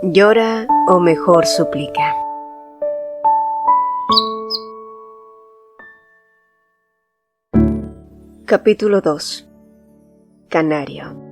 Llora o mejor suplica. Capítulo 2. Canario.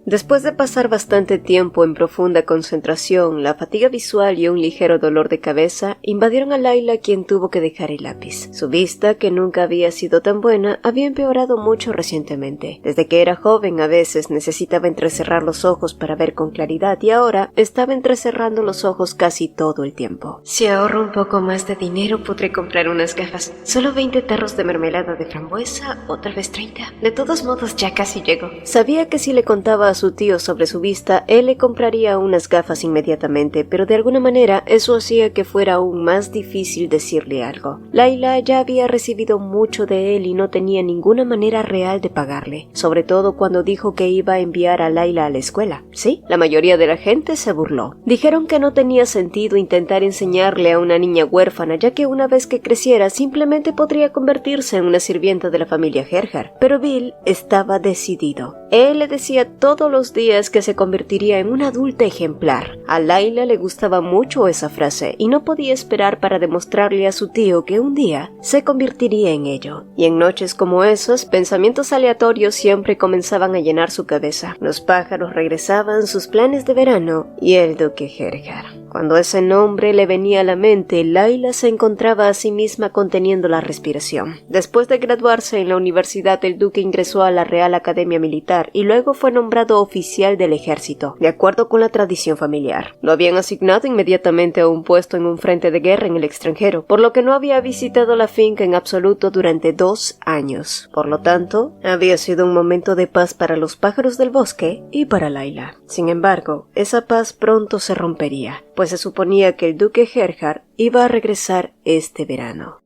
Después de pasar bastante tiempo en profunda concentración, la fatiga visual y un ligero dolor de cabeza invadieron a Layla, quien tuvo que dejar el lápiz. Su vista, que nunca había sido tan buena, había empeorado mucho recientemente. Desde que era joven a veces necesitaba entrecerrar los ojos para ver con claridad y ahora estaba entrecerrando los ojos casi todo el tiempo. Si ahorro un poco más de dinero podré comprar unas gafas. Solo 20 tarros de mermelada de frambuesa o tal vez 30. De todos modos ya casi llego. Sabía que si le contaba a su tío sobre su vista, él le compraría unas gafas inmediatamente, pero de alguna manera eso hacía que fuera aún más difícil decirle algo. Layla ya había recibido mucho de él y no tenía ninguna manera real de pagarle, sobre todo cuando dijo que iba a enviar a Layla a la escuela. Sí, la mayoría de la gente se burló. Dijeron que no tenía sentido intentar enseñarle a una niña huérfana, ya que una vez que creciera simplemente podría convertirse en una sirvienta de la familia Gerhard. Pero Bill estaba decidido. Él le decía todos los días que se convertiría en una adulta ejemplar. A Layla le gustaba mucho esa frase y no podía esperar para demostrarle a su tío que un día se convertiría en ello. Y en noches como esas, pensamientos aleatorios siempre comenzaban a llenar su cabeza. Los pájaros regresaban, sus planes de verano y el duque Gerhard. Cuando ese nombre le venía a la mente, Layla se encontraba a sí misma conteniendo la respiración. Después de graduarse en la universidad, el duque ingresó a la Real Academia Militar y luego fue nombrado oficial del ejército, de acuerdo con la tradición familiar. Lo habían asignado inmediatamente a un puesto en un frente de guerra en el extranjero, por lo que no había visitado la finca en absoluto durante 2 años. Por lo tanto, había sido un momento de paz para los pájaros del bosque y para Layla. Sin embargo, esa paz pronto se rompería, pues se suponía que el duque Gerhard iba a regresar este verano.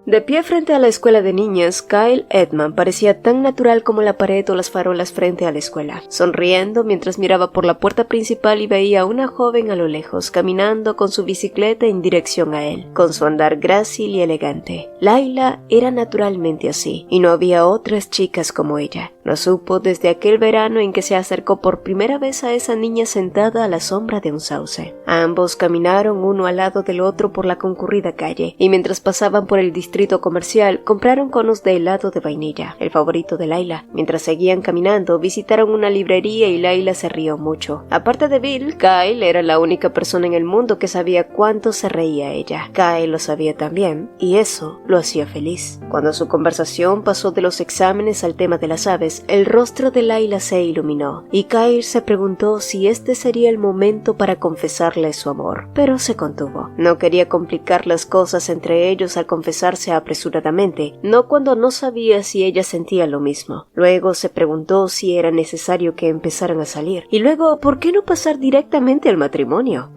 De pie frente a la escuela de niñas, Kyle Edman parecía tan natural como la pared o las farolas frente a la escuela, sonriendo mientras miraba por la puerta principal y veía a una joven a lo lejos, caminando con su bicicleta en dirección a él, con su andar grácil y elegante. Layla era naturalmente así, y no había otras chicas como ella. Lo supo desde aquel verano en que se acercó por primera vez a esa niña sentada a la sombra de un sauce. Ambos caminaron uno al lado del otro por la concurrida calle, y mientras pasaban por el distrito comercial, compraron conos de helado de vainilla, el favorito de Layla. Mientras seguían caminando, visitaron una librería y Layla se rió mucho. Aparte de Bill, Kyle era la única persona en el mundo que sabía cuánto se reía ella. Kyle lo sabía también, y eso lo hacía feliz. Cuando su conversación pasó de los exámenes al tema de las aves, el rostro de Layla se iluminó, y Kyle se preguntó si este sería el momento para confesarle su amor, pero se contuvo. No quería complicar las cosas entre ellos al confesarse apresuradamente, no cuando no sabía si ella sentía lo mismo. Luego se preguntó si era necesario que empezaran a salir. Y luego, ¿por qué no pasar directamente al matrimonio?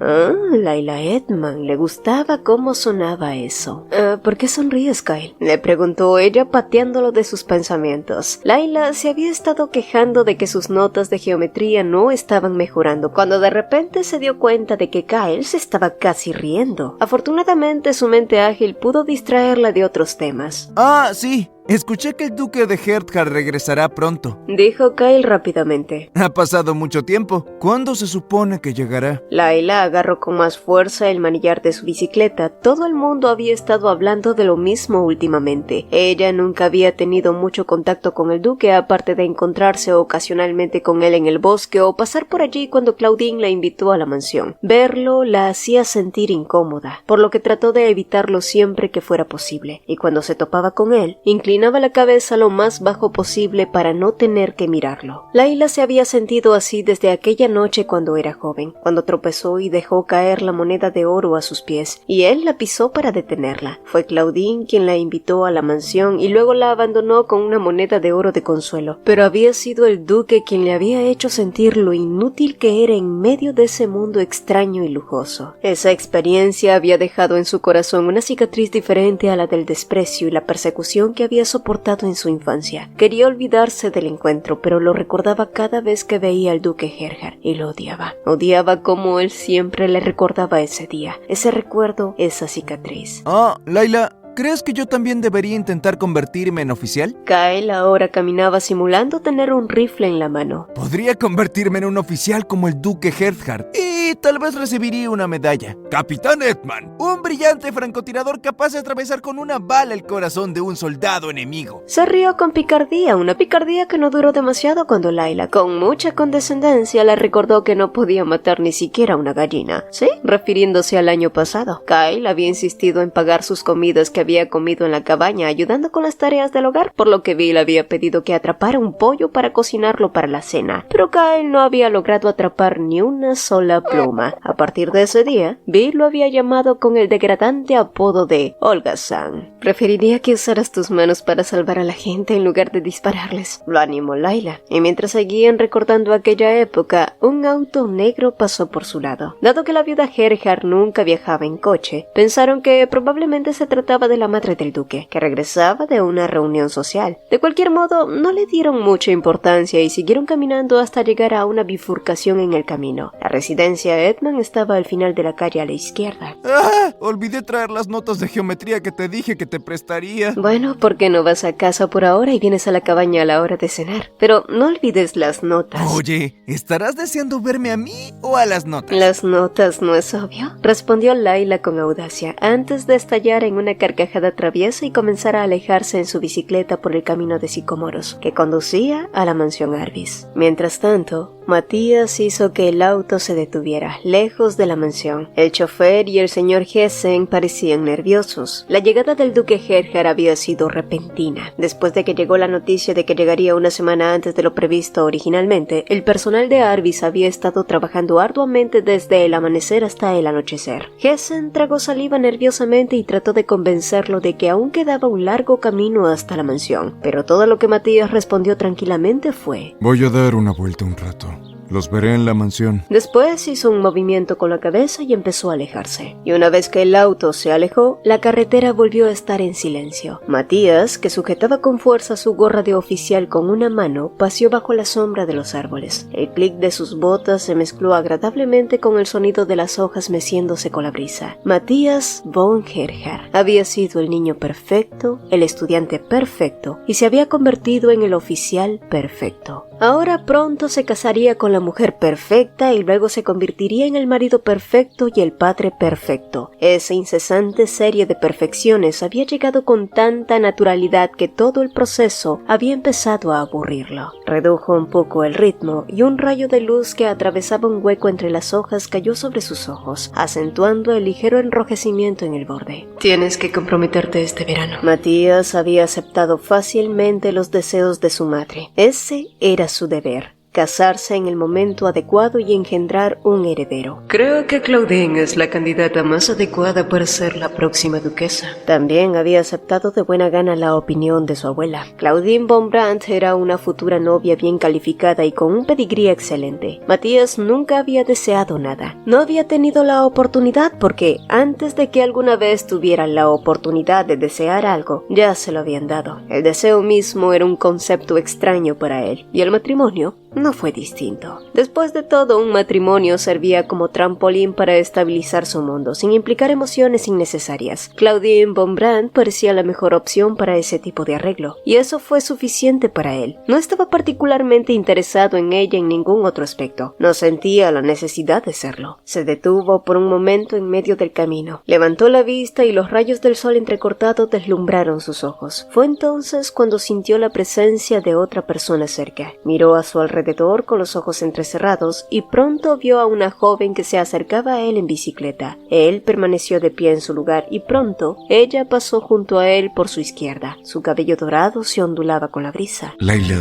Layla Edman, le gustaba cómo sonaba eso. ¿Por qué sonríes, Kyle?, le preguntó ella, pateándolo de sus pensamientos. Layla se había estado quejando de que sus notas de geometría no estaban mejorando, cuando de repente se dio cuenta de que Kyle se estaba casi riendo. Afortunadamente, su mente ágil pudo distraerla de otros temas. Sí. Escuché que el duque de Gerhard regresará pronto, dijo Kyle rápidamente. Ha pasado mucho tiempo. ¿Cuándo se supone que llegará? Layla agarró con más fuerza el manillar de su bicicleta. Todo el mundo había estado hablando de lo mismo últimamente. Ella nunca había tenido mucho contacto con el duque, aparte de encontrarse ocasionalmente con él en el bosque o pasar por allí cuando Claudine la invitó a la mansión. Verlo la hacía sentir incómoda, por lo que trató de evitarlo siempre que fuera posible, y cuando se topaba con él, inclinaba la cabeza lo más bajo posible para no tener que mirarlo. Layla se había sentido así desde aquella noche cuando era joven, cuando tropezó y dejó caer la moneda de oro a sus pies, y él la pisó para detenerla. Fue Claudine quien la invitó a la mansión y luego la abandonó con una moneda de oro de consuelo, pero había sido el duque quien le había hecho sentir lo inútil que era en medio de ese mundo extraño y lujoso. Esa experiencia había dejado en su corazón una cicatriz diferente a la del desprecio y la persecución que había soportado en su infancia. Quería olvidarse del encuentro, pero lo recordaba cada vez que veía al duque Gerhard y lo odiaba. Odiaba cómo él siempre le recordaba ese día, ese recuerdo, esa cicatriz. Layla, ¿crees que yo también debería intentar convertirme en oficial? Kyle ahora caminaba simulando tener un rifle en la mano. Podría convertirme en un oficial como el Duque Herzhard y tal vez recibiría una medalla. Capitán Edman, un brillante francotirador capaz de atravesar con una bala el corazón de un soldado enemigo. Se rió con picardía, una picardía que no duró demasiado cuando Layla, con mucha condescendencia, le recordó que no podía matar ni siquiera una gallina. Sí, refiriéndose al año pasado. Kyle había insistido en pagar sus comidas que había comido en la cabaña, ayudando con las tareas del hogar, por lo que Bill había pedido que atrapara un pollo para cocinarlo para la cena. Pero Kyle no había logrado atrapar ni una sola pluma. A partir de ese día, Bill lo había llamado con el degradante apodo de Olga-san. Preferiría que usaras tus manos para salvar a la gente en lugar de dispararles, lo animó Layla. Y mientras seguían recordando aquella época, un auto negro pasó por su lado. Dado que la viuda Herzhard nunca viajaba en coche, pensaron que probablemente se trataba de la madre del duque, que regresaba de una reunión social. De cualquier modo, no le dieron mucha importancia y siguieron caminando hasta llegar a una bifurcación en el camino. La residencia Edman estaba al final de la calle a la izquierda. ¡Ah! Olvidé traer las notas de geometría que te dije que te prestaría. Bueno, ¿por qué no vas a casa por ahora y vienes a la cabaña a la hora de cenar? Pero no olvides las notas. Oye, ¿estarás deseando verme a mí o a las notas? ¿Las notas no es obvio? Respondió Layla con audacia, antes de estallar en una carcajada traviesa y comenzar a alejarse en su bicicleta por el camino de sicómoros, que conducía a la mansión Arbis. Mientras tanto, Matías hizo que el auto se detuviera, lejos de la mansión. El chofer y el señor Hessen parecían nerviosos. La llegada del duque Herzhard había sido repentina. Después de que llegó la noticia de que llegaría una semana antes de lo previsto originalmente, el personal de Arbis había estado trabajando arduamente desde el amanecer hasta el anochecer. Hessen tragó saliva nerviosamente y trató de convencerlo de que aún quedaba un largo camino hasta la mansión, pero todo lo que Matías respondió tranquilamente fue: voy a dar una vuelta un rato. Los veré en la mansión. Después hizo un movimiento con la cabeza y empezó a alejarse. Y una vez que el auto se alejó, la carretera volvió a estar en silencio. Matías, que sujetaba con fuerza su gorra de oficial con una mano, paseó bajo la sombra de los árboles. El clic de sus botas se mezcló agradablemente con el sonido de las hojas meciéndose con la brisa. Matías von Herzhard había sido el niño perfecto, el estudiante perfecto, y se había convertido en el oficial perfecto. Ahora pronto se casaría con la mujer perfecta y luego se convertiría en el marido perfecto y el padre perfecto. Esa incesante serie de perfecciones había llegado con tanta naturalidad que todo el proceso había empezado a aburrirlo. Redujo un poco el ritmo y un rayo de luz que atravesaba un hueco entre las hojas cayó sobre sus ojos, acentuando el ligero enrojecimiento en el borde. Tienes que comprometerte este verano. Matías había aceptado fácilmente los deseos de su madre. Ese era su deber: casarse en el momento adecuado y engendrar un heredero. Creo que Claudine es la candidata más adecuada para ser la próxima duquesa. También había aceptado de buena gana la opinión de su abuela. Claudine von Brandt era una futura novia bien calificada y con un pedigrí excelente. Matías nunca había deseado nada. No había tenido la oportunidad porque, antes de que alguna vez tuviera la oportunidad de desear algo, ya se lo habían dado. El deseo mismo era un concepto extraño para él, y el matrimonio no fue distinto. Después de todo, un matrimonio servía como trampolín para estabilizar su mundo, sin implicar emociones innecesarias. Claudine von Brandt parecía la mejor opción para ese tipo de arreglo, y eso fue suficiente para él. No estaba particularmente interesado en ella en ningún otro aspecto. No sentía la necesidad de serlo. Se detuvo por un momento en medio del camino. Levantó la vista y los rayos del sol entrecortados deslumbraron sus ojos. Fue entonces cuando sintió la presencia de otra persona cerca. Miró a su alrededor con los ojos entrecerrados y pronto vio a una joven que se acercaba a él en bicicleta. Él permaneció de pie en su lugar y pronto ella pasó junto a él por su izquierda. Su cabello dorado se ondulaba con la brisa. Layla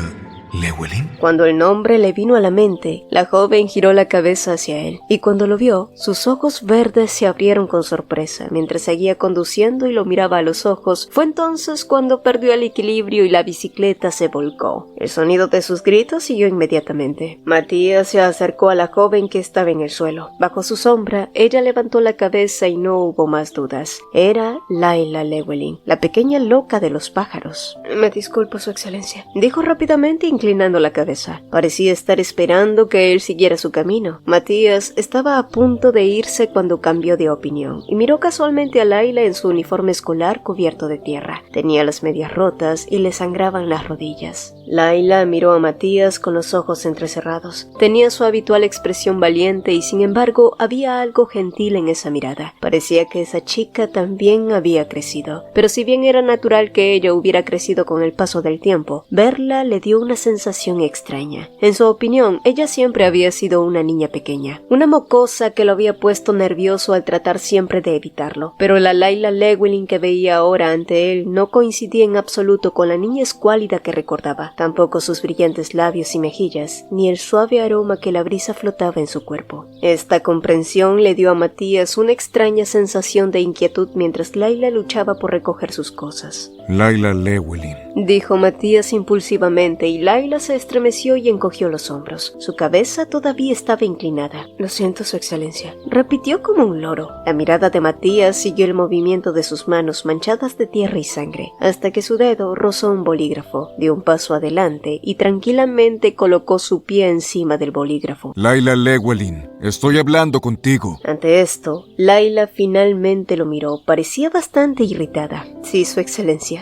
Llewellyn. Cuando el nombre le vino a la mente, la joven giró la cabeza hacia él, y cuando lo vio, sus ojos verdes se abrieron con sorpresa. Mientras seguía conduciendo y lo miraba a los ojos, fue entonces cuando perdió el equilibrio y la bicicleta se volcó. El sonido de sus gritos siguió inmediatamente. Matías se acercó a la joven que estaba en el suelo. Bajo su sombra, ella levantó la cabeza y no hubo más dudas. Era Layla Llewellyn, la pequeña loca de los pájaros. Me disculpo, su excelencia, dijo rápidamente, inclinando la cabeza. Parecía estar esperando que él siguiera su camino. Matías estaba a punto de irse cuando cambió de opinión y miró casualmente a Layla en su uniforme escolar cubierto de tierra. Tenía las medias rotas y le sangraban las rodillas. Layla miró a Matías con los ojos entrecerrados. Tenía su habitual expresión valiente y sin embargo había algo gentil en esa mirada. Parecía que esa chica también había crecido. Pero si bien era natural que ella hubiera crecido con el paso del tiempo, verla le dio una sensación extraña. En su opinión, ella siempre había sido una niña pequeña, una mocosa que lo había puesto nervioso al tratar siempre de evitarlo. Pero la Layla Llewellyn que veía ahora ante él no coincidía en absoluto con la niña escuálida que recordaba, tampoco sus brillantes labios y mejillas, ni el suave aroma que la brisa flotaba en su cuerpo. Esta comprensión le dio a Matías una extraña sensación de inquietud mientras Layla luchaba por recoger sus cosas. Layla Llewellyn, dijo Matías impulsivamente y Layla se estremeció y encogió los hombros. Su cabeza todavía estaba inclinada. Lo siento, Su Excelencia, repitió como un loro. La mirada de Matías siguió el movimiento de sus manos manchadas de tierra y sangre, hasta que su dedo rozó un bolígrafo. Dio un paso adelante y tranquilamente colocó su pie encima del bolígrafo. Layla Llewellyn, estoy hablando contigo. Ante esto, Layla finalmente lo miró. Parecía bastante irritada. Sí, Su Excelencia.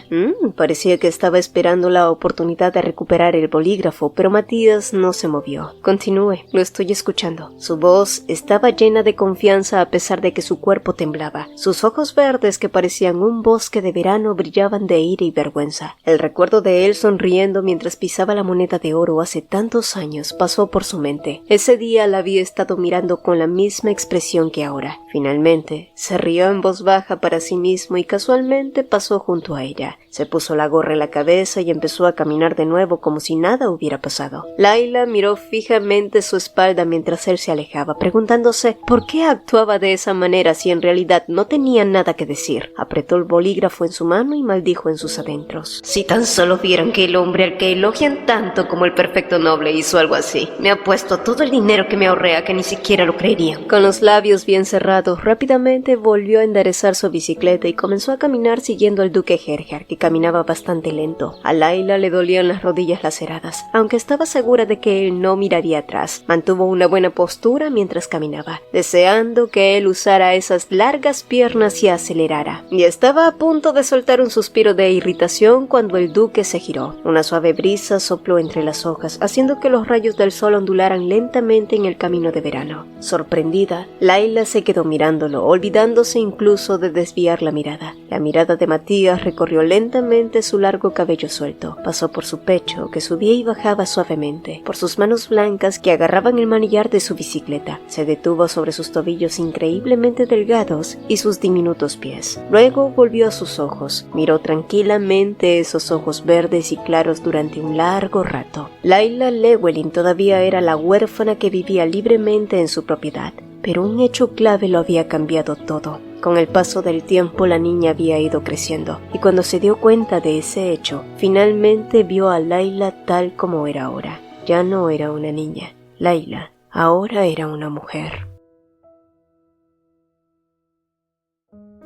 Parecía que estaba esperando la oportunidad de recuperar el bolígrafo, pero Matías no se movió. Continúe, lo estoy escuchando. Su voz estaba llena de confianza a pesar de que su cuerpo temblaba. Sus ojos verdes, que parecían un bosque de verano, brillaban de ira y vergüenza. El recuerdo de él sonriendo mientras pisaba la moneda de oro hace tantos años pasó por su mente. Ese día la había estado mirando con la misma expresión que ahora. Finalmente, se rió en voz baja para sí mismo y casualmente pasó junto a ella. Se puso la gorra en la cabeza y empezó a caminar de nuevo como si nada hubiera pasado. Layla miró fijamente su espalda mientras él se alejaba, preguntándose por qué actuaba de esa manera si en realidad no tenía nada que decir. Apretó el bolígrafo en su mano y maldijo en sus adentros. Si tan solo vieran que el hombre al que elogian tanto como el perfecto noble hizo algo así. Me apuesto todo el dinero que me ahorré a que ni siquiera lo creerían. Con los labios bien cerrados, rápidamente volvió a enderezar su bicicleta y comenzó a caminar siguiendo al duque Gerhard, que caminaba bastante lento. A Layla le dolían las rodillas laceradas, aunque estaba segura de que él no miraría atrás. Mantuvo una buena postura mientras caminaba, deseando que él usara esas largas piernas y acelerara. Y estaba a punto de soltar un suspiro de irritación cuando el duque se giró. Una suave brisa sopló entre las hojas, haciendo que los rayos del sol ondularan lentamente en el camino de verano. Sorprendida, Layla se quedó mirándolo, olvidándose incluso de desviar la mirada. La mirada de Matías recorrió lentamente su largo cabello suelto, pasó por su pecho, que subía y bajaba suavemente, por sus manos blancas que agarraban el manillar de su bicicleta, se detuvo sobre sus tobillos increíblemente delgados y sus diminutos pies. Luego volvió a sus ojos, miró tranquilamente esos ojos verdes y claros durante un largo rato. Layla Llewellyn todavía era la huérfana que vivía libremente en su propiedad, pero un hecho clave lo había cambiado todo. Con el paso del tiempo la niña había ido creciendo, y cuando se dio cuenta de ese hecho, finalmente vio a Layla tal como era ahora. Ya no era una niña. Layla ahora era una mujer.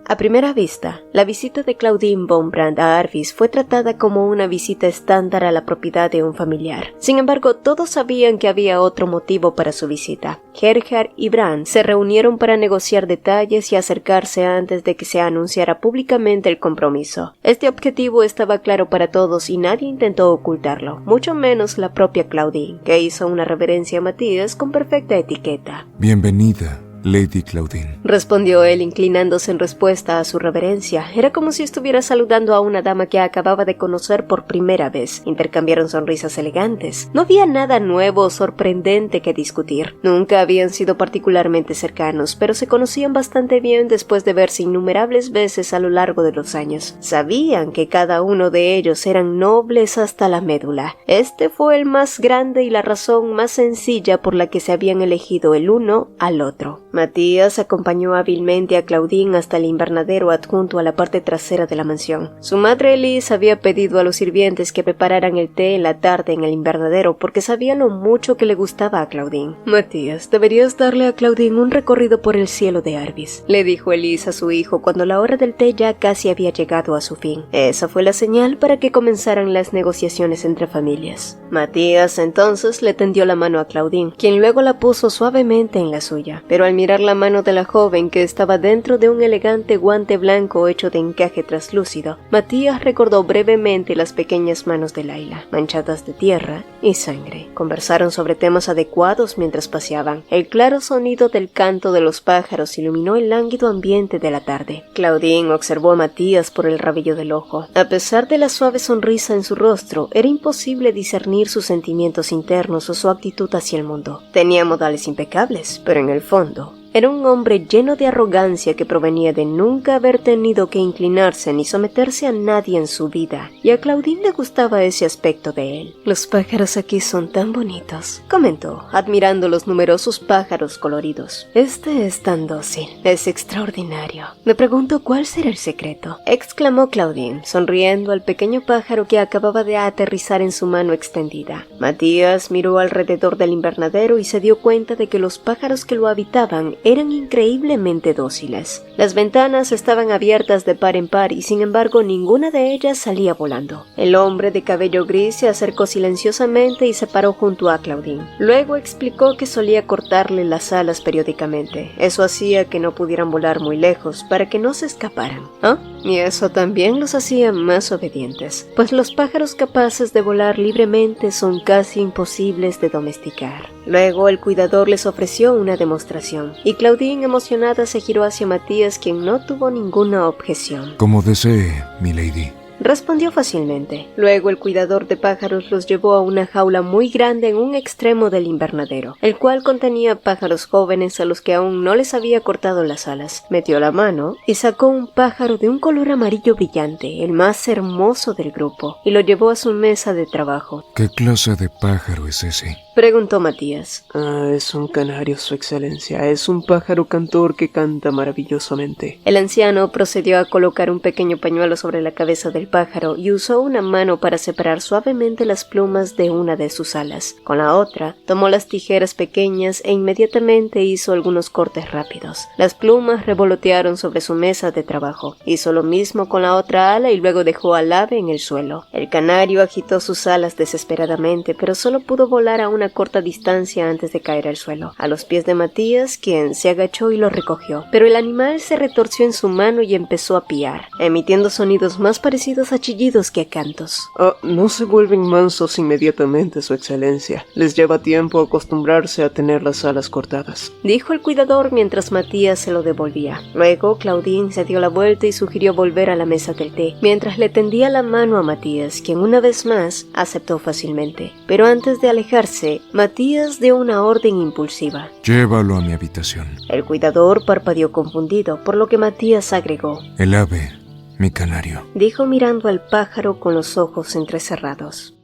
A primera vista, la visita de Claudine von Brandt a Arvis fue tratada como una visita estándar a la propiedad de un familiar. Sin embargo, todos sabían que había otro motivo para su visita. Gerhard y Brandt se reunieron para negociar detalles y acercarse antes de que se anunciara públicamente el compromiso. Este objetivo estaba claro para todos y nadie intentó ocultarlo, mucho menos la propia Claudine, que hizo una reverencia a Matías con perfecta etiqueta. Bienvenida, Lady Claudine, respondió él inclinándose en respuesta a su reverencia. Era como si estuviera saludando a una dama que acababa de conocer por primera vez. Intercambiaron sonrisas elegantes. No había nada nuevo o sorprendente que discutir. Nunca habían sido particularmente cercanos, pero se conocían bastante bien después de verse innumerables veces a lo largo de los años. Sabían que cada uno de ellos eran nobles hasta la médula. Este fue el más grande y la razón más sencilla por la que se habían elegido el uno al otro. Matías acompañó hábilmente a Claudine hasta el invernadero adjunto a la parte trasera de la mansión. Su madre Elise había pedido a los sirvientes que prepararan el té en la tarde en el invernadero porque sabía lo mucho que le gustaba a Claudine. «Matías, deberías darle a Claudine un recorrido por el cielo de Arbis», le dijo Elise a su hijo cuando la hora del té ya casi había llegado a su fin. Esa fue la señal para que comenzaran las negociaciones entre familias. Matías entonces le tendió la mano a Claudine, quien luego la puso suavemente en la suya, pero al mirar la mano de la joven que estaba dentro de un elegante guante blanco hecho de encaje traslúcido, Matías recordó brevemente las pequeñas manos de Laila, manchadas de tierra y sangre. Conversaron sobre temas adecuados mientras paseaban. El claro sonido del canto de los pájaros iluminó el lánguido ambiente de la tarde. Claudine observó a Matías por el rabillo del ojo. A pesar de la suave sonrisa en su rostro, era imposible discernir sus sentimientos internos o su actitud hacia el mundo. Tenía modales impecables, pero en el fondo era un hombre lleno de arrogancia que provenía de nunca haber tenido que inclinarse ni someterse a nadie en su vida, y a Claudine le gustaba ese aspecto de él. «Los pájaros aquí son tan bonitos», comentó, admirando los numerosos pájaros coloridos. «Este es tan dócil, es extraordinario. Me pregunto cuál será el secreto», exclamó Claudine, sonriendo al pequeño pájaro que acababa de aterrizar en su mano extendida. Matías miró alrededor del invernadero y se dio cuenta de que los pájaros que lo habitaban eran increíblemente dóciles. Las ventanas estaban abiertas de par en par y sin embargo ninguna de ellas salía volando. El hombre de cabello gris se acercó silenciosamente y se paró junto a Claudine. Luego explicó que solía cortarle las alas periódicamente. Eso hacía que no pudieran volar muy lejos para que no se escaparan. ¿Ah? Y eso también los hacía más obedientes, pues los pájaros capaces de volar libremente son casi imposibles de domesticar. Luego el cuidador les ofreció una demostración, y Claudine emocionada se giró hacia Matías, quien no tuvo ninguna objeción. Como desee, milady. Respondió fácilmente. Luego el cuidador de pájaros los llevó a una jaula muy grande en un extremo del invernadero, el cual contenía pájaros jóvenes a los que aún no les había cortado las alas. Metió la mano y sacó un pájaro de un color amarillo brillante, el más hermoso del grupo, y lo llevó a su mesa de trabajo. ¿Qué clase de pájaro es ese? Preguntó Matías. Es un canario, su excelencia. Es un pájaro cantor que canta maravillosamente. El anciano procedió a colocar un pequeño pañuelo sobre la cabeza del pájaro y usó una mano para separar suavemente las plumas de una de sus alas. Con la otra, tomó las tijeras pequeñas e inmediatamente hizo algunos cortes rápidos. Las plumas revolotearon sobre su mesa de trabajo. Hizo lo mismo con la otra ala y luego dejó al ave en el suelo. El canario agitó sus alas desesperadamente, pero solo pudo volar a una corta distancia antes de caer al suelo, a los pies de Matías, quien se agachó y lo recogió. Pero el animal se retorció en su mano y empezó a piar, emitiendo sonidos más parecidos a chillidos que a cantos. No se vuelven mansos inmediatamente, su excelencia. Les lleva tiempo acostumbrarse a tener las alas cortadas, dijo el cuidador mientras Matías se lo devolvía. Luego Claudine se dio la vuelta y sugirió volver a la mesa del té, mientras le tendía la mano a Matías, quien una vez más aceptó fácilmente. Pero antes de alejarse, Matías dio una orden impulsiva. Llévalo a mi habitación. El cuidador parpadeó confundido, por lo que Matías agregó. El ave, mi canario, dijo mirando al pájaro con los ojos entrecerrados.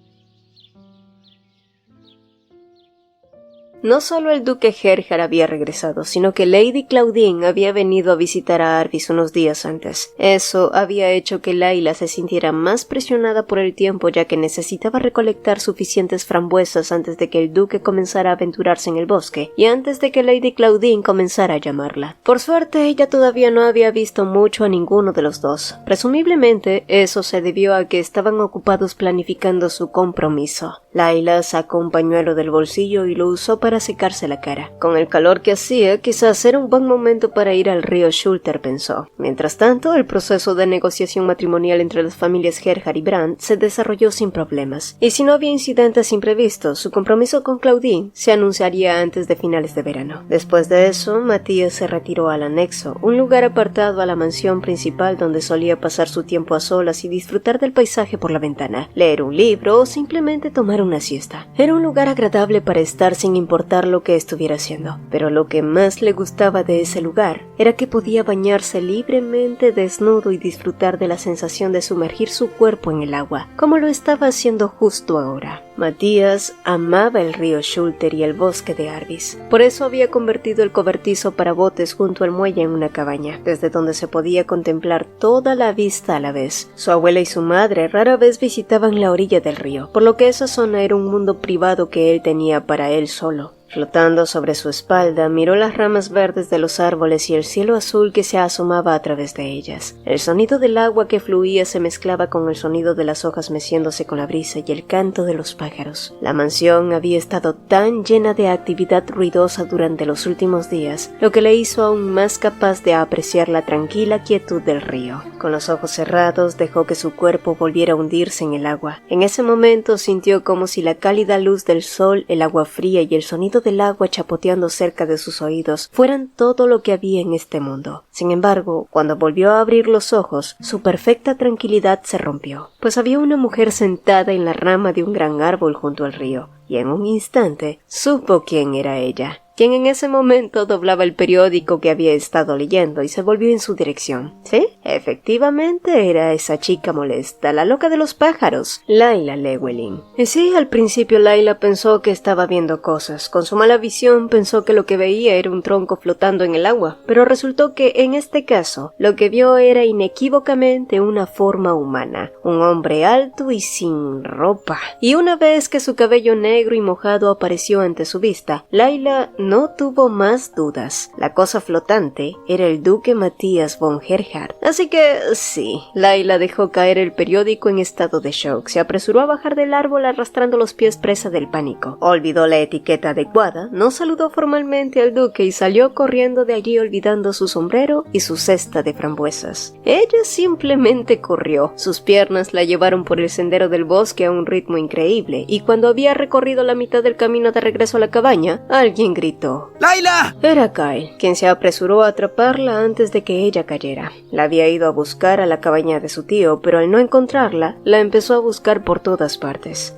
No solo el duque Gerhard había regresado, sino que Lady Claudine había venido a visitar a Arbis unos días antes. Eso había hecho que Laila se sintiera más presionada por el tiempo, ya que necesitaba recolectar suficientes frambuesas antes de que el duque comenzara a aventurarse en el bosque, y antes de que Lady Claudine comenzara a llamarla. Por suerte, ella todavía no había visto mucho a ninguno de los dos. Presumiblemente, eso se debió a que estaban ocupados planificando su compromiso. Laila sacó un pañuelo del bolsillo y lo usó para secarse la cara. Con el calor que hacía, quizás era un buen momento para ir al río Schulter, pensó. Mientras tanto, el proceso de negociación matrimonial entre las familias Gerhard y Brandt se desarrolló sin problemas, y si no había incidentes imprevistos, su compromiso con Claudine se anunciaría antes de finales de verano. Después de eso, Matías se retiró al anexo, un lugar apartado a la mansión principal donde solía pasar su tiempo a solas y disfrutar del paisaje por la ventana, leer un libro o simplemente tomar una siesta. Era un lugar agradable para estar sin importar lo que estuviera haciendo, pero lo que más le gustaba de ese lugar era que podía bañarse libremente desnudo y disfrutar de la sensación de sumergir su cuerpo en el agua, como lo estaba haciendo justo ahora. Matías amaba el río Schulter y el bosque de Arvis. Por eso había convertido el cobertizo para botes junto al muelle en una cabaña, desde donde se podía contemplar toda la vista a la vez. Su abuela y su madre rara vez visitaban la orilla del río, por lo que esa zona era un mundo privado que él tenía para él solo. Flotando sobre su espalda, miró las ramas verdes de los árboles y el cielo azul que se asomaba a través de ellas. El sonido del agua que fluía se mezclaba con el sonido de las hojas meciéndose con la brisa y el canto de los pájaros. La mansión había estado tan llena de actividad ruidosa durante los últimos días, lo que le hizo aún más capaz de apreciar la tranquila quietud del río. Con los ojos cerrados, dejó que su cuerpo volviera a hundirse en el agua. En ese momento sintió como si la cálida luz del sol, el agua fría y el sonido del agua chapoteando cerca de sus oídos fueran todo lo que había en este mundo. Sin embargo, cuando volvió a abrir los ojos, su perfecta tranquilidad se rompió, pues había una mujer sentada en la rama de un gran árbol junto al río, y en un instante supo quién era ella, quien en ese momento doblaba el periódico que había estado leyendo y se volvió en su dirección. Sí, efectivamente era esa chica molesta, la loca de los pájaros, Layla Llewellyn. Y sí, al principio Layla pensó que estaba viendo cosas. Con su mala visión pensó que lo que veía era un tronco flotando en el agua, pero resultó que en este caso lo que vio era inequívocamente una forma humana, un hombre alto y sin ropa. Y una vez que su cabello negro y mojado apareció ante su vista, Layla no tuvo más dudas. La cosa flotante era el duque Matías von Gerhardt. Así que sí, Layla dejó caer el periódico en estado de shock. Se apresuró a bajar del árbol arrastrando los pies presa del pánico. Olvidó la etiqueta adecuada, no saludó formalmente al duque y salió corriendo de allí olvidando su sombrero y su cesta de frambuesas. Ella simplemente corrió. Sus piernas la llevaron por el sendero del bosque a un ritmo increíble, y cuando había recorrido la mitad del camino de regreso a la cabaña, alguien gritó: ¡Layla! Era Kyle, quien se apresuró a atraparla antes de que ella cayera. La había ido a buscar a la cabaña de su tío, pero al no encontrarla, la empezó a buscar por todas partes.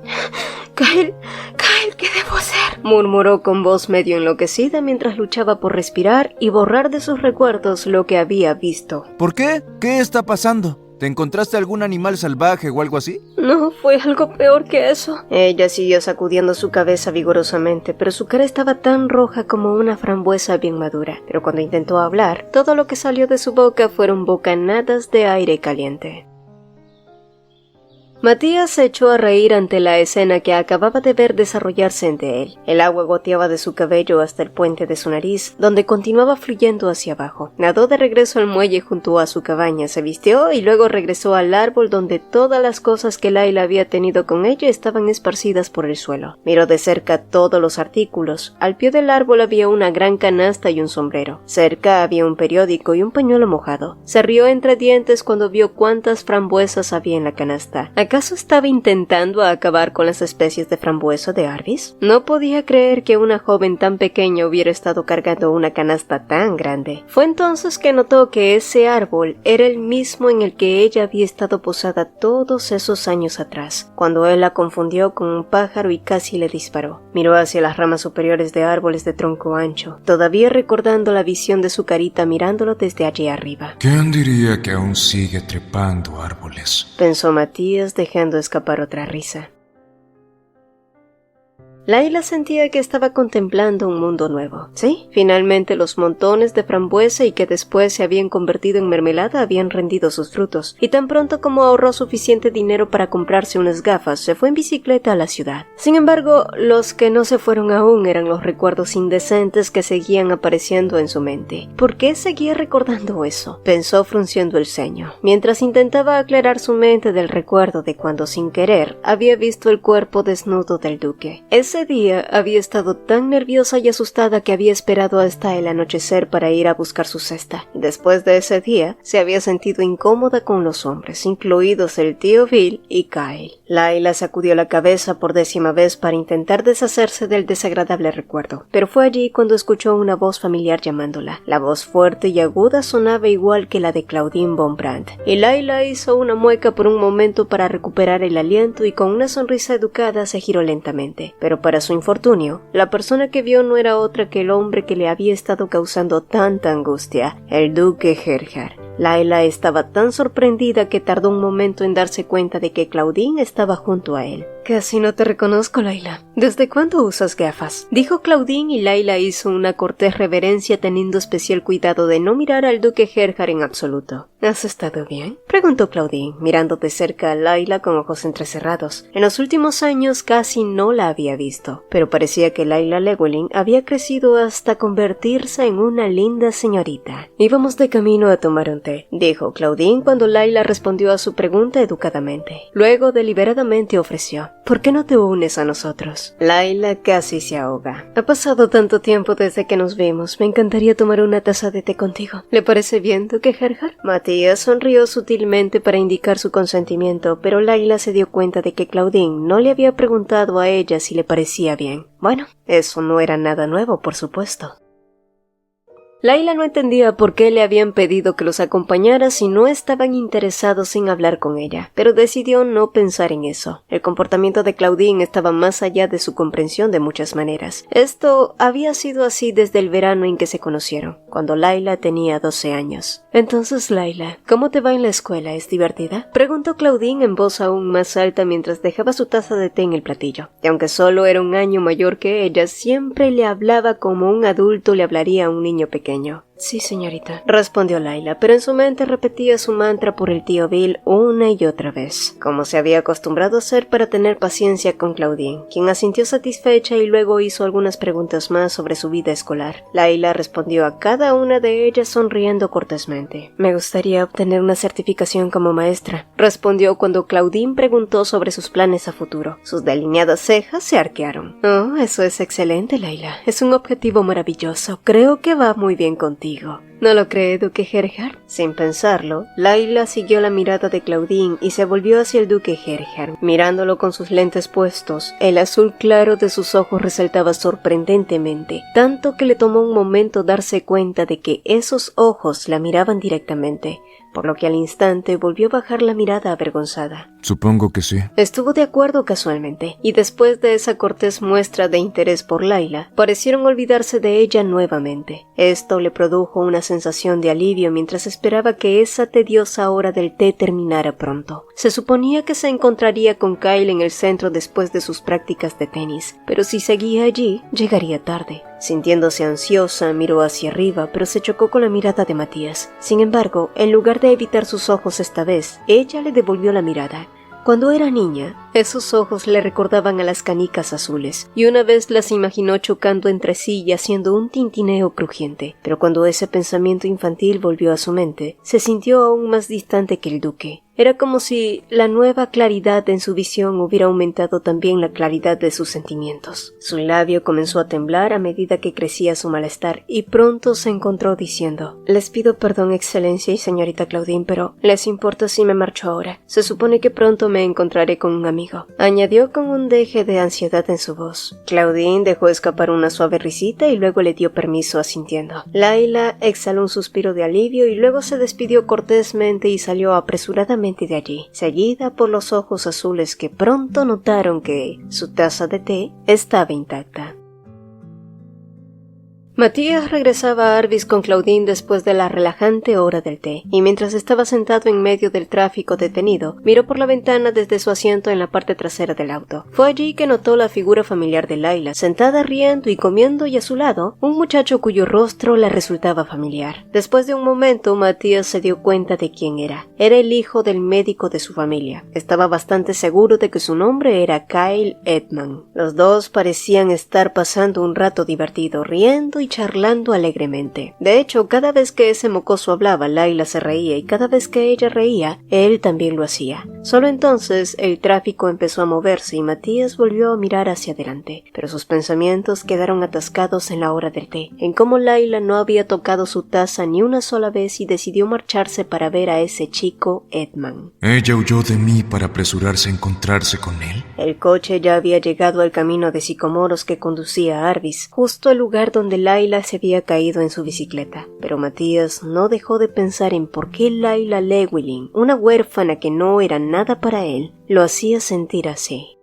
Kyle, ¿qué debo hacer?, murmuró con voz medio enloquecida mientras luchaba por respirar y borrar de sus recuerdos lo que había visto. ¿Por qué? ¿Qué está pasando? ¿Te encontraste algún animal salvaje o algo así? No, fue algo peor que eso. Ella siguió sacudiendo su cabeza vigorosamente, pero su cara estaba tan roja como una frambuesa bien madura. Pero cuando intentó hablar, todo lo que salió de su boca fueron bocanadas de aire caliente. Matías se echó a reír ante la escena que acababa de ver desarrollarse ante él. El agua goteaba de su cabello hasta el puente de su nariz, donde continuaba fluyendo hacia abajo. Nadó de regreso al muelle junto a su cabaña, se vistió y luego regresó al árbol donde todas las cosas que Layla había tenido con ella estaban esparcidas por el suelo. Miró de cerca todos los artículos. Al pie del árbol había una gran canasta y un sombrero. Cerca había un periódico y un pañuelo mojado. Se rió entre dientes cuando vio cuántas frambuesas había en la canasta. ¿Acaso estaba intentando acabar con las especies de frambuesa de Arvis? No podía creer que una joven tan pequeña hubiera estado cargando una canasta tan grande. Fue entonces que notó que ese árbol era el mismo en el que ella había estado posada todos esos años atrás, cuando él la confundió con un pájaro y casi le disparó. Miró hacia las ramas superiores de árboles de tronco ancho, todavía recordando la visión de su carita mirándolo desde allí arriba. ¿Quién diría que aún sigue trepando árboles?, pensó Matías, dejando escapar otra risa. Layla sentía que estaba contemplando un mundo nuevo. Sí, finalmente los montones de frambuesa y que después se habían convertido en mermelada habían rendido sus frutos, y tan pronto como ahorró suficiente dinero para comprarse unas gafas, se fue en bicicleta a la ciudad. Sin embargo, los que no se fueron aún eran los recuerdos indecentes que seguían apareciendo en su mente. ¿Por qué seguía recordando eso?, pensó frunciendo el ceño, mientras intentaba aclarar su mente del recuerdo de cuando sin querer había visto el cuerpo desnudo del duque. Ese día había estado tan nerviosa y asustada que había esperado hasta el anochecer para ir a buscar su cesta. Después de ese día, se había sentido incómoda con los hombres, incluidos el tío Bill y Kyle. Layla sacudió la cabeza por 10ª vez para intentar deshacerse del desagradable recuerdo, pero fue allí cuando escuchó una voz familiar llamándola. La voz fuerte y aguda sonaba igual que la de Claudine von Brandt, y Layla hizo una mueca por un momento para recuperar el aliento y con una sonrisa educada se giró lentamente, pero para su infortunio, la persona que vio no era otra que el hombre que le había estado causando tanta angustia, el duque Gerhardt. Layla estaba tan sorprendida que tardó un momento en darse cuenta de que Claudine estaba junto a él. «Casi no te reconozco, Layla. ¿Desde cuándo usas gafas?», dijo Claudine, y Layla hizo una cortés reverencia teniendo especial cuidado de no mirar al duque Gerhard en absoluto. «¿Has estado bien?», preguntó Claudine, mirando de cerca a Layla con ojos entrecerrados. En los últimos años casi no la había visto, pero parecía que Layla Llewellyn había crecido hasta convertirse en una linda señorita. «Íbamos de camino a tomar un té», dijo Claudine cuando Layla respondió a su pregunta educadamente. Luego deliberadamente ofreció: «¿Por qué no te unes a nosotros?». Layla casi se ahoga. «Ha pasado tanto tiempo desde que nos vimos. Me encantaría tomar una taza de té contigo. ¿Le parece bien, duque Gerhard?». Matías sonrió sutilmente para indicar su consentimiento, pero Layla se dio cuenta de que Claudine no le había preguntado a ella si le parecía bien. Bueno, eso no era nada nuevo, por supuesto. Layla no entendía por qué le habían pedido que los acompañara si no estaban interesados en hablar con ella, pero decidió no pensar en eso. El comportamiento de Claudine estaba más allá de su comprensión de muchas maneras. Esto había sido así desde el verano en que se conocieron, cuando Layla tenía 12 años. «Entonces, Layla, ¿cómo te va en la escuela? ¿Es divertida?», preguntó Claudine en voz aún más alta mientras dejaba su taza de té en el platillo. Y aunque solo era un año mayor que ella, siempre le hablaba como un adulto le hablaría a un niño pequeño. «Sí, señorita», respondió Layla, pero en su mente repetía su mantra por el tío Bill una y otra vez, como se había acostumbrado a hacer para tener paciencia con Claudine, quien asintió satisfecha y luego hizo algunas preguntas más sobre su vida escolar. Layla respondió a cada una de ellas sonriendo cortésmente. «Me gustaría obtener una certificación como maestra», respondió cuando Claudine preguntó sobre sus planes a futuro. Sus delineadas cejas se arquearon. «Oh, eso es excelente, Layla. Es un objetivo maravilloso. Creo que va muy bien contigo». ¿No lo cree, duque Gerhard?». Sin pensarlo, Layla siguió la mirada de Claudine y se volvió hacia el duque Gerhard. Mirándolo con sus lentes puestos, el azul claro de sus ojos resaltaba sorprendentemente, tanto que le tomó un momento darse cuenta de que esos ojos la miraban directamente, por lo que al instante volvió a bajar la mirada avergonzada. Supongo que sí. Estuvo de acuerdo casualmente, y después de esa cortés muestra de interés por Layla, parecieron olvidarse de ella nuevamente. Esto le produjo una sensación de alivio mientras esperaba que esa tediosa hora del té terminara pronto. Se suponía que se encontraría con Kyle en el centro después de sus prácticas de tenis, pero si seguía allí, llegaría tarde. Sintiéndose ansiosa, miró hacia arriba, pero se chocó con la mirada de Matías. Sin embargo, en lugar de evitar sus ojos esta vez, ella le devolvió la mirada. Cuando era niña, esos ojos le recordaban a las canicas azules, y una vez las imaginó chocando entre sí y haciendo un tintineo crujiente. Pero cuando ese pensamiento infantil volvió a su mente, se sintió aún más distante que el duque. Era como si la nueva claridad en su visión hubiera aumentado también la claridad de sus sentimientos. Su labio comenzó a temblar a medida que crecía su malestar, y pronto se encontró diciendo: «Les pido perdón, excelencia y señorita Claudine, pero ¿les importa si me marcho ahora? Se supone que pronto me encontraré con un amigo», añadió con un deje de ansiedad en su voz. Claudine dejó escapar una suave risita y luego le dio permiso asintiendo. Layla exhaló un suspiro de alivio y luego se despidió cortésmente y salió apresuradamente de allí, seguida por los ojos azules que pronto notaron que su taza de té estaba intacta. Matías regresaba a Arbis con Claudine después de la relajante hora del té, y mientras estaba sentado en medio del tráfico detenido, miró por la ventana desde su asiento en la parte trasera del auto. Fue allí que notó la figura familiar de Layla, sentada riendo y comiendo, y a su lado, un muchacho cuyo rostro le resultaba familiar. Después de un momento, Matías se dio cuenta de quién era. Era el hijo del médico de su familia. Estaba bastante seguro de que su nombre era Kyle Edman. Los dos parecían estar pasando un rato divertido, riendo y charlando alegremente. De hecho, cada vez que ese mocoso hablaba, Layla se reía, y cada vez que ella reía, él también lo hacía. Solo entonces el tráfico empezó a moverse y Matías volvió a mirar hacia adelante, pero sus pensamientos quedaron atascados en la hora del té, en cómo Layla no había tocado su taza ni una sola vez y decidió marcharse para ver a ese chico Edman. ¿Ella huyó de mí para apresurarse a encontrarse con él? El coche ya había llegado al camino de sicomoros que conducía a Arbis, justo al lugar donde Layla se había caído en su bicicleta, pero Matías no dejó de pensar en por qué Layla Llewellyn, una huérfana que no era nada para él, lo hacía sentir así.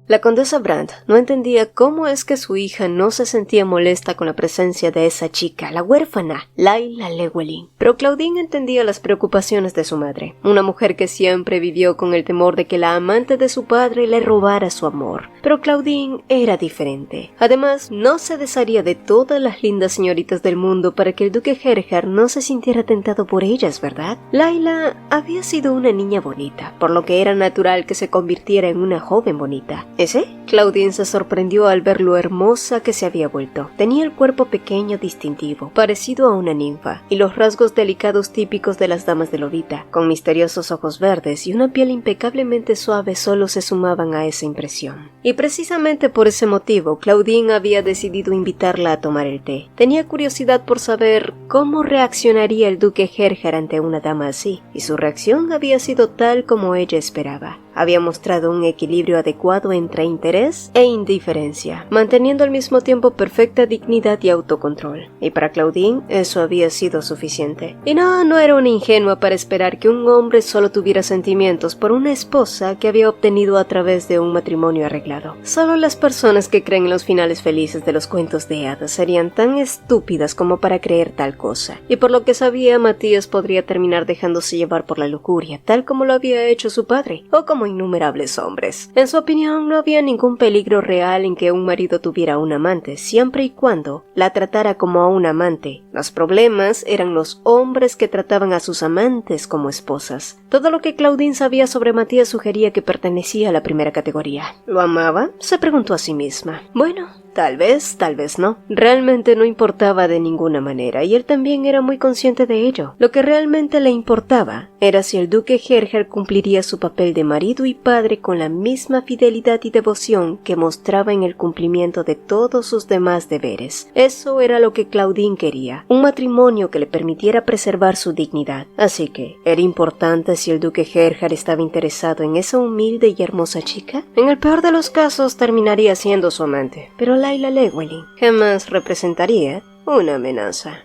La condesa Brandt no entendía cómo es que su hija no se sentía molesta con la presencia de esa chica, la huérfana, Layla Llewellyn. Pero Claudine entendía las preocupaciones de su madre, una mujer que siempre vivió con el temor de que la amante de su padre le robara su amor. Pero Claudine era diferente. Además, no se desharía de todas las lindas señoritas del mundo para que el duque Gerhard no se sintiera tentado por ellas, ¿verdad? Layla había sido una niña bonita, por lo que era natural que se convirtiera en una joven bonita. ¿Ese? Claudine se sorprendió al ver lo hermosa que se había vuelto. Tenía el cuerpo pequeño distintivo, parecido a una ninfa, y los rasgos delicados típicos de las damas de Lolita, con misteriosos ojos verdes y una piel impecablemente suave solo se sumaban a esa impresión. Y precisamente por ese motivo, Claudine había decidido invitarla a tomar el té. Tenía curiosidad por saber cómo reaccionaría el duque Gerhard ante una dama así, y su reacción había sido tal como ella esperaba. Había mostrado un equilibrio adecuado entre interés e indiferencia, manteniendo al mismo tiempo perfecta dignidad y autocontrol. Y para Claudine eso había sido suficiente. Y no era una ingenua para esperar que un hombre solo tuviera sentimientos por una esposa que había obtenido a través de un matrimonio arreglado. Solo las personas que creen en los finales felices de los cuentos de hadas serían tan estúpidas como para creer tal cosa. Y por lo que sabía, Matías podría terminar dejándose llevar por la lujuria, tal como lo había hecho su padre, o como innumerables hombres. En su opinión, no había ningún peligro real en que un marido tuviera un amante, siempre y cuando la tratara como a un amante. Los problemas eran los hombres que trataban a sus amantes como esposas. Todo lo que Claudine sabía sobre Matías sugería que pertenecía a la primera categoría. ¿Lo amaba? Se preguntó a sí misma. Bueno, tal vez no. Realmente no importaba de ninguna manera, y él también era muy consciente de ello. Lo que realmente le importaba era si el duque Gerhard cumpliría su papel de marido y padre con la misma fidelidad y devoción que mostraba en el cumplimiento de todos sus demás deberes. Eso era lo que Claudine quería, un matrimonio que le permitiera preservar su dignidad. Así que, ¿era importante si el duque Gerhard estaba interesado en esa humilde y hermosa chica? En el peor de los casos terminaría siendo su amante, pero Layla Llewellyn jamás representaría una amenaza.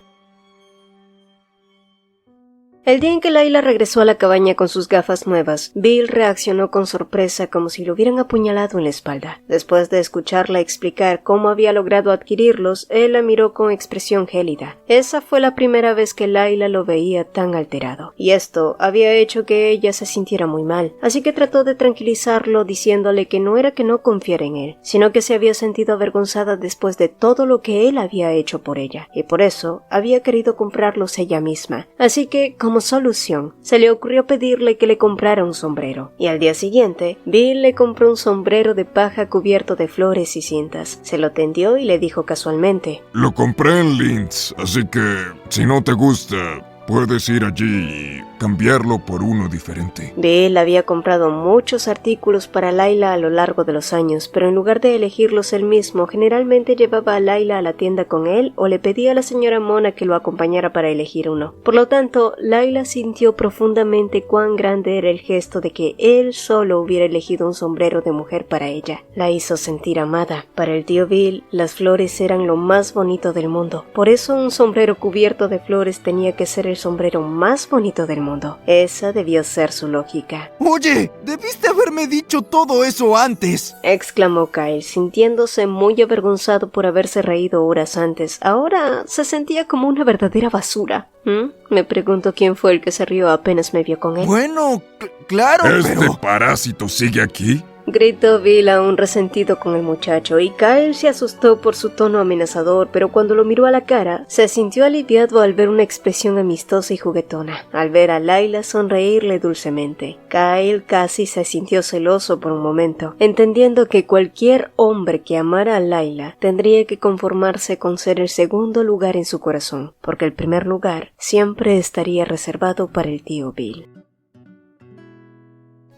El día en que Layla regresó a la cabaña con sus gafas nuevas, Bill reaccionó con sorpresa como si lo hubieran apuñalado en la espalda. Después de escucharla explicar cómo había logrado adquirirlos, él la miró con expresión gélida. Esa fue la primera vez que Layla lo veía tan alterado, y esto había hecho que ella se sintiera muy mal, así que trató de tranquilizarlo diciéndole que no era que no confiara en él, sino que se había sentido avergonzada después de todo lo que él había hecho por ella, y por eso había querido comprarlos ella misma. Así que, como solución, se le ocurrió pedirle que le comprara un sombrero, y al día siguiente, Bill le compró un sombrero de paja cubierto de flores y cintas. Se lo tendió y le dijo casualmente: Lo compré en Linz, así que si no te gusta, puedes ir allí y cambiarlo por uno diferente. Bill había comprado muchos artículos para Layla a lo largo de los años, pero en lugar de elegirlos él mismo, generalmente llevaba a Layla a la tienda con él o le pedía a la señora Mona que lo acompañara para elegir uno. Por lo tanto, Layla sintió profundamente cuán grande era el gesto de que él solo hubiera elegido un sombrero de mujer para ella. La hizo sentir amada. Para el tío Bill, las flores eran lo más bonito del mundo. Por eso un sombrero cubierto de flores tenía que ser el sombrero más bonito del mundo. Esa debió ser su lógica. Oye, debiste haberme dicho todo eso antes, exclamó Kyle, sintiéndose muy avergonzado por haberse reído horas antes. Ahora se sentía como una verdadera basura. Me pregunto quién fue el que se rió apenas me vio con él. Bueno, claro, ¿Este pero... parásito sigue aquí? Gritó Bill aún resentido con el muchacho, y Kyle se asustó por su tono amenazador, pero cuando lo miró a la cara, se sintió aliviado al ver una expresión amistosa y juguetona, al ver a Layla sonreírle dulcemente. Kyle casi se sintió celoso por un momento, entendiendo que cualquier hombre que amara a Layla tendría que conformarse con ser el segundo lugar en su corazón, porque el primer lugar siempre estaría reservado para el tío Bill.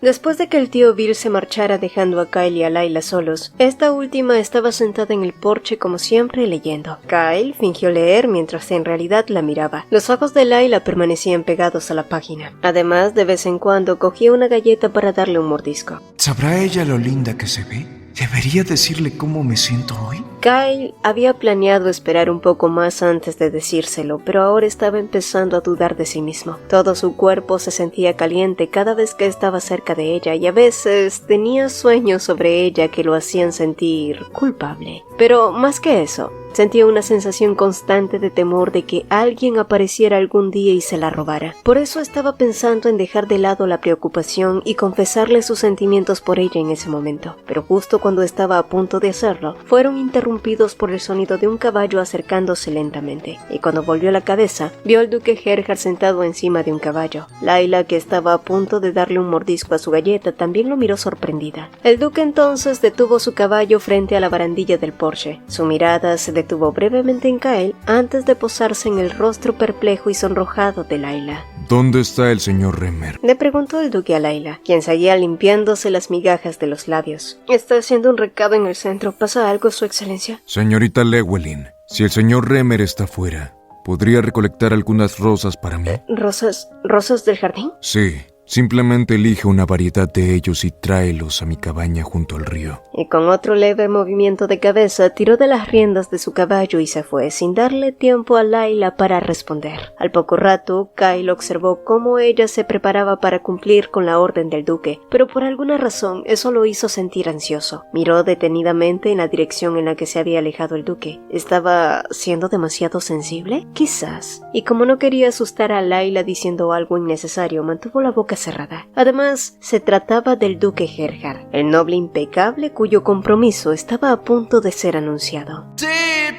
Después de que el tío Bill se marchara dejando a Kyle y a Layla solos, esta última estaba sentada en el porche como siempre leyendo. Kyle fingió leer mientras en realidad la miraba. Los ojos de Layla permanecían pegados a la página. Además, de vez en cuando cogía una galleta para darle un mordisco. ¿Sabrá ella lo linda que se ve? ¿Debería decirle cómo me siento hoy? Kyle había planeado esperar un poco más antes de decírselo, pero ahora estaba empezando a dudar de sí mismo. Todo su cuerpo se sentía caliente cada vez que estaba cerca de ella y a veces tenía sueños sobre ella que lo hacían sentir culpable. Pero más que eso, sentía una sensación constante de temor de que alguien apareciera algún día y se la robara. Por eso estaba pensando en dejar de lado la preocupación y confesarle sus sentimientos por ella en ese momento. Pero justo cuando estaba a punto de hacerlo, fueron interrumpidos por el sonido de un caballo acercándose lentamente. Y cuando volvió la cabeza, vio al duque Gerhard sentado encima de un caballo. Layla, que estaba a punto de darle un mordisco a su galleta, también lo miró sorprendida. El duque entonces detuvo su caballo frente a la barandilla del Porsche. Su mirada se detuvo brevemente en Kyle antes de posarse en el rostro perplejo y sonrojado de Layla. ¿Dónde está el señor Remmer? Le preguntó el duque a Layla, quien seguía limpiándose las migajas de los labios. Está haciendo un recado en el centro. ¿Pasa algo, su excelencia? Señorita Llewellyn, si el señor Remmer está fuera, ¿podría recolectar algunas rosas para mí? ¿Rosas del jardín? Sí. Simplemente elige una variedad de ellos y tráelos a mi cabaña junto al río. Y con otro leve movimiento de cabeza tiró de las riendas de su caballo y se fue, sin darle tiempo a Layla para responder. Al poco rato, Kyle observó cómo ella se preparaba para cumplir con la orden del duque, pero por alguna razón eso lo hizo sentir ansioso. Miró detenidamente en la dirección en la que se había alejado el duque. ¿Estaba siendo demasiado sensible? Quizás. Y como no quería asustar a Layla diciendo algo innecesario, mantuvo la boca cerrada. Además, se trataba del duque Gerhard, el noble impecable cuyo compromiso estaba a punto de ser anunciado. Sí,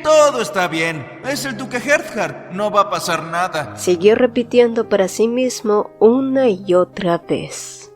todo está bien. Es el duque Gerhard. No va a pasar nada. Siguió repitiendo para sí mismo una y otra vez.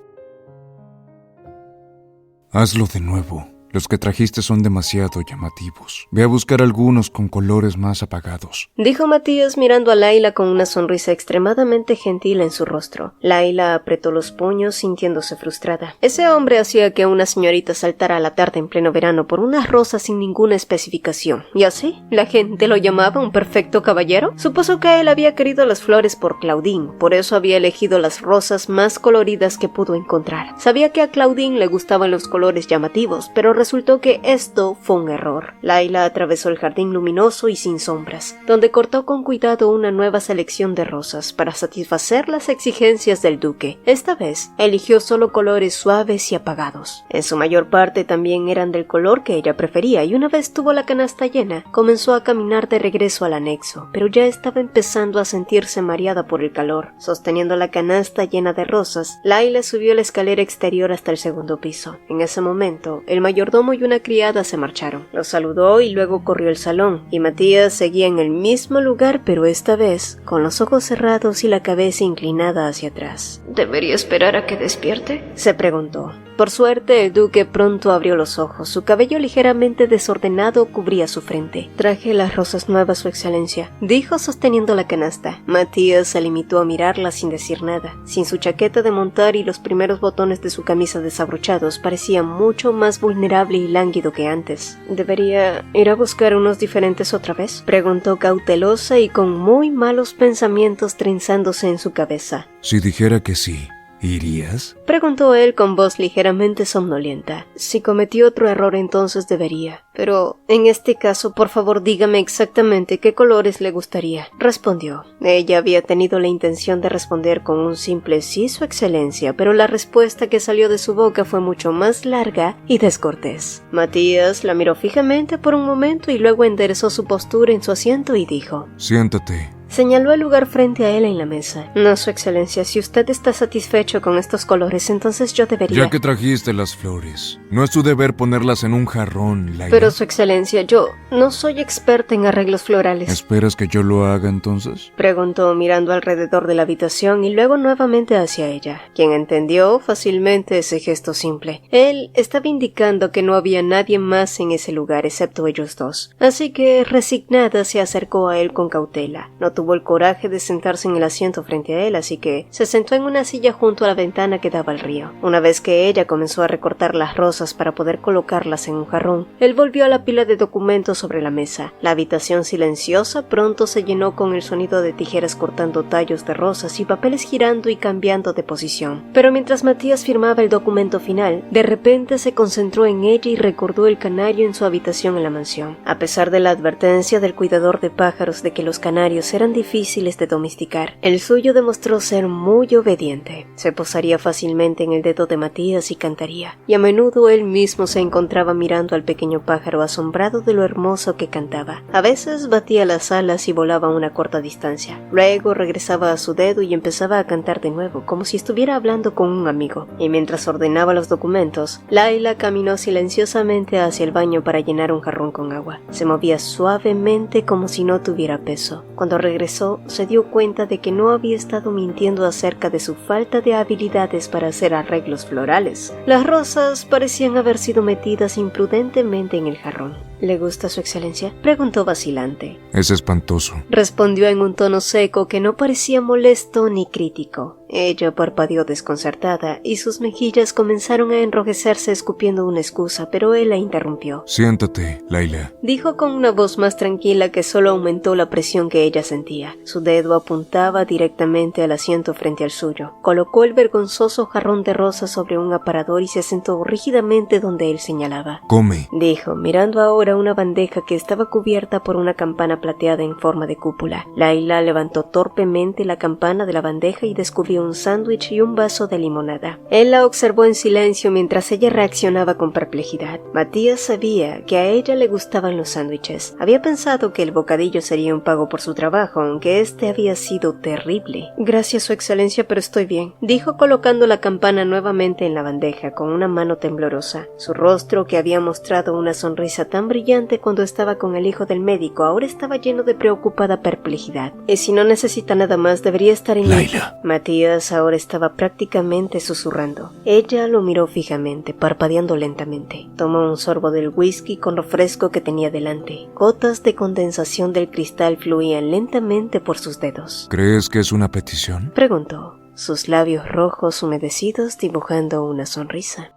Hazlo de nuevo. Los que trajiste son demasiado llamativos. Ve a buscar algunos con colores más apagados, dijo Matías mirando a Layla con una sonrisa extremadamente gentil en su rostro. Layla apretó los puños sintiéndose frustrada. Ese hombre hacía que una señorita saltara a la tarde en pleno verano por unas rosas sin ninguna especificación. ¿Y así? ¿La gente lo llamaba un perfecto caballero? Supuso que él había querido las flores por Claudine, por eso había elegido las rosas más coloridas que pudo encontrar. Sabía que a Claudine le gustaban los colores llamativos, pero resultó que esto fue un error. Layla atravesó el jardín luminoso y sin sombras, donde cortó con cuidado una nueva selección de rosas para satisfacer las exigencias del duque. Esta vez, eligió solo colores suaves y apagados. En su mayor parte también eran del color que ella prefería, y una vez tuvo la canasta llena, comenzó a caminar de regreso al anexo, pero ya estaba empezando a sentirse mareada por el calor. Sosteniendo la canasta llena de rosas, Layla subió la escalera exterior hasta el segundo piso. En ese momento, el mayordomo y una criada se marcharon. Lo saludó y luego corrió al salón, y Matías seguía en el mismo lugar, pero esta vez con los ojos cerrados y la cabeza inclinada hacia atrás. ¿Debería esperar a que despierte?, se preguntó. Por suerte, el duque pronto abrió los ojos. Su cabello ligeramente desordenado cubría su frente. Traje las rosas nuevas, su excelencia, dijo sosteniendo la canasta. Matías se limitó a mirarla sin decir nada. Sin su chaqueta de montar y los primeros botones de su camisa desabrochados, parecía mucho más vulnerable y lánguido que antes. ¿Debería ir a buscar unos diferentes otra vez?, preguntó cautelosa y con muy malos pensamientos trenzándose en su cabeza. Si dijera que sí, ¿irías?, preguntó él con voz ligeramente somnolienta. Si cometió otro error, entonces debería. Pero en este caso, por favor, dígame exactamente qué colores le gustaría, respondió. Ella había tenido la intención de responder con un simple sí, su excelencia, pero la respuesta que salió de su boca fue mucho más larga y descortés. Matías la miró fijamente por un momento y luego enderezó su postura en su asiento y dijo: siéntate. Señaló el lugar frente a él en la mesa. No, su excelencia, si usted está satisfecho con estos colores, entonces yo debería... Ya que trajiste las flores, no es tu deber ponerlas en un jarrón, Layla. Pero, su excelencia, yo no soy experta en arreglos florales. ¿Esperas que yo lo haga entonces?, preguntó mirando alrededor de la habitación y luego nuevamente hacia ella, quien entendió fácilmente ese gesto simple. Él estaba indicando que no había nadie más en ese lugar excepto ellos dos, así que resignada se acercó a él con cautela. Notó tuvo el coraje de sentarse en el asiento frente a él, así que se sentó en una silla junto a la ventana que daba al río. Una vez que ella comenzó a recortar las rosas para poder colocarlas en un jarrón, él volvió a la pila de documentos sobre la mesa. La habitación silenciosa pronto se llenó con el sonido de tijeras cortando tallos de rosas y papeles girando y cambiando de posición. Pero mientras Matías firmaba el documento final, de repente se concentró en ella y recordó el canario en su habitación en la mansión. A pesar de la advertencia del cuidador de pájaros de que los canarios eran difíciles de domesticar, el suyo demostró ser muy obediente. Se posaría fácilmente en el dedo de Matías y cantaría, y a menudo él mismo se encontraba mirando al pequeño pájaro asombrado de lo hermoso que cantaba. A veces batía las alas y volaba a una corta distancia. Luego regresaba a su dedo y empezaba a cantar de nuevo, como si estuviera hablando con un amigo. Y mientras ordenaba los documentos, Layla caminó silenciosamente hacia el baño para llenar un jarrón con agua. Se movía suavemente como si no tuviera peso. Cuando regresó, se dio cuenta de que no había estado mintiendo acerca de su falta de habilidades para hacer arreglos florales. Las rosas parecían haber sido metidas imprudentemente en el jarrón. ¿Le gusta su excelencia?, preguntó vacilante. Es espantoso. Respondió en un tono seco que no parecía molesto ni crítico. Ella parpadeó desconcertada y sus mejillas comenzaron a enrojecerse escupiendo una excusa, pero él la interrumpió. Siéntate, Layla. Dijo con una voz más tranquila que solo aumentó la presión que ella sentía. Su dedo apuntaba directamente al asiento frente al suyo. Colocó el vergonzoso jarrón de rosas sobre un aparador y se sentó rígidamente donde él señalaba. Come, Dijo, mirando ahora una bandeja que estaba cubierta por una campana plateada en forma de cúpula. Layla levantó torpemente la campana de la bandeja y descubrió un sándwich y un vaso de limonada. Él la observó en silencio mientras ella reaccionaba con perplejidad. Matías sabía que a ella le gustaban los sándwiches. Había pensado que el bocadillo sería un pago por su trabajo, aunque este había sido terrible. Gracias, su excelencia, pero estoy bien, dijo colocando la campana nuevamente en la bandeja con una mano temblorosa. Su rostro, que había mostrado una sonrisa tan brillante cuando estaba con el hijo del médico, ahora estaba lleno de preocupada perplejidad. Y si no necesita nada más, debería estar en Layla. Matías ahora estaba prácticamente susurrando. Ella lo miró fijamente, parpadeando lentamente. Tomó un sorbo del whisky con refresco que tenía delante. Gotas de condensación del cristal fluían lentamente por sus dedos. ¿Crees que es una petición? Preguntó, sus labios rojos humedecidos dibujando una sonrisa.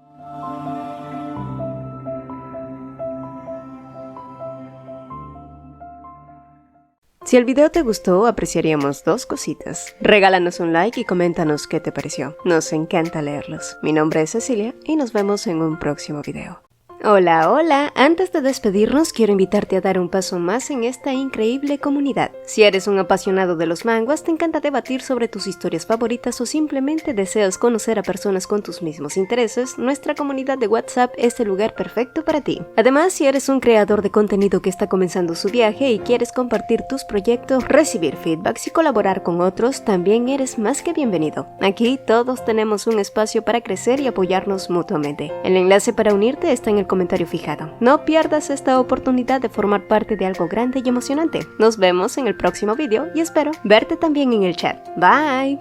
Si el video te gustó, apreciaríamos dos cositas. Regálanos un like y coméntanos qué te pareció. Nos encanta leerlos. Mi nombre es Cecilia y nos vemos en un próximo video. Hola, hola. Antes de despedirnos, quiero invitarte a dar un paso más en esta increíble comunidad. Si eres un apasionado de los manguas, te encanta debatir sobre tus historias favoritas o simplemente deseas conocer a personas con tus mismos intereses, nuestra comunidad de WhatsApp es el lugar perfecto para ti. Además, si eres un creador de contenido que está comenzando su viaje y quieres compartir tus proyectos, recibir feedbacks y colaborar con otros, también eres más que bienvenido. Aquí todos tenemos un espacio para crecer y apoyarnos mutuamente. El enlace para unirte está en el comentario fijado. No pierdas esta oportunidad de formar parte de algo grande y emocionante. Nos vemos en el próximo video y espero verte también en el chat. Bye.